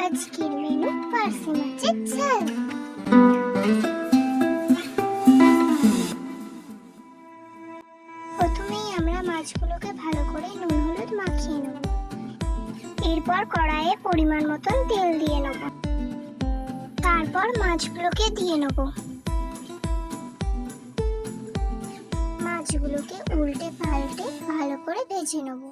আজকের মেনু পার্সে মাছের ঝাল। প্রথমেই আমরা মাছগুলোকে ভালো করে নুন হলুদ মাখিয়ে নেব। এরপর কড়াইয়ে পরিমাণ মতন তেল দিয়ে নেব। তারপর মাছগুলোকে দিয়ে নেব। মাছগুলোকে উল্টে পাল্টে ভালো করে ভেজে নেব।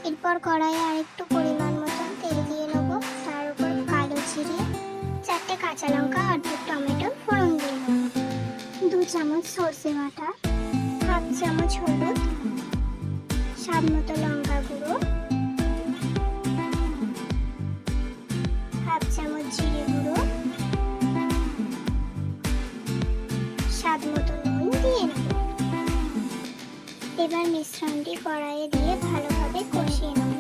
এরপর কড়াইয়ে আরেকটু পরিমাণ মতন তেল দিয়ে নেব। তার উপর কালো জিরে, 4টে কাঁচা লঙ্কা আর 2 টমেটো ফোড়ন দিয়ে নেব। 2 চামচ সরষে বাটা, 1/2 চামচ হলুদ, স্বাদ মতো লঙ্কা গুঁড়ো, 1/2 চামচ জিরে গুঁড়ো, স্বাদ মতো নুন দিয়ে নেব। এবার মিশ্রণটি কড়াইয়ে দিয়ে ভালোভাবে কষিয়ে নেব।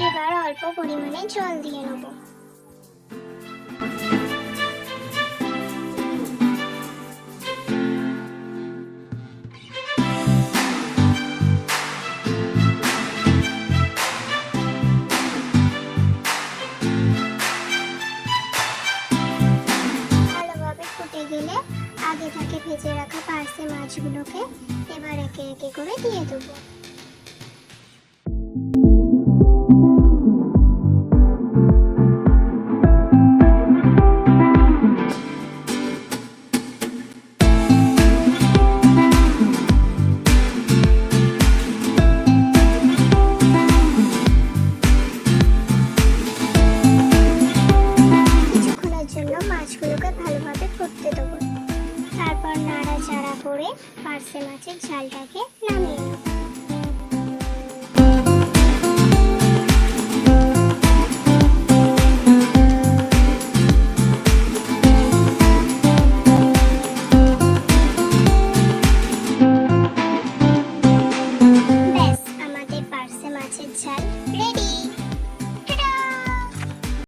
এবার অল্প পরিমাণে জল দিয়ে নেব। ভালোভাবে ফুটে গেলে আগে থেকে ভেজে রাখা পার্সে মাছগুলোকে এবার একে একে করে দিয়ে দেবো। মাছগুলোকে ভালোভাবে ফুটতে দেবো। তারপর নাড়াচাড়া করে পার্সে মাছের ঝালটাকে নামিয়ে নেব।